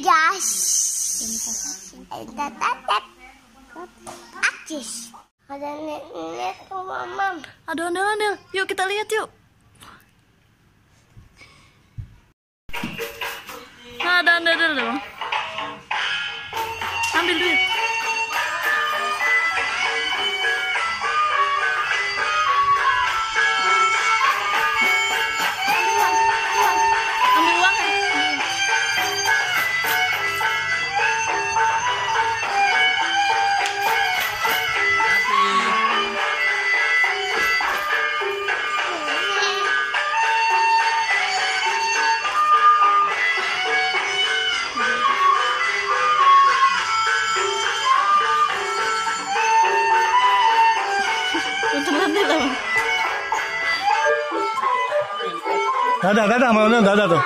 gas. Tetap. Aksis. Ada nenek tuh, Mama. Ada ondel-ondel. Yuk kita lihat yuk. Nah, ada ondel-ondel dong. Ambil duit. Ambil uang. Dadah, mau dadah tuh.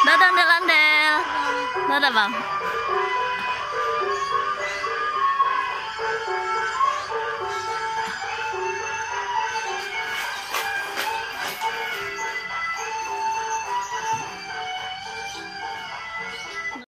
Dadah ondel-ondel. Dadah Bang.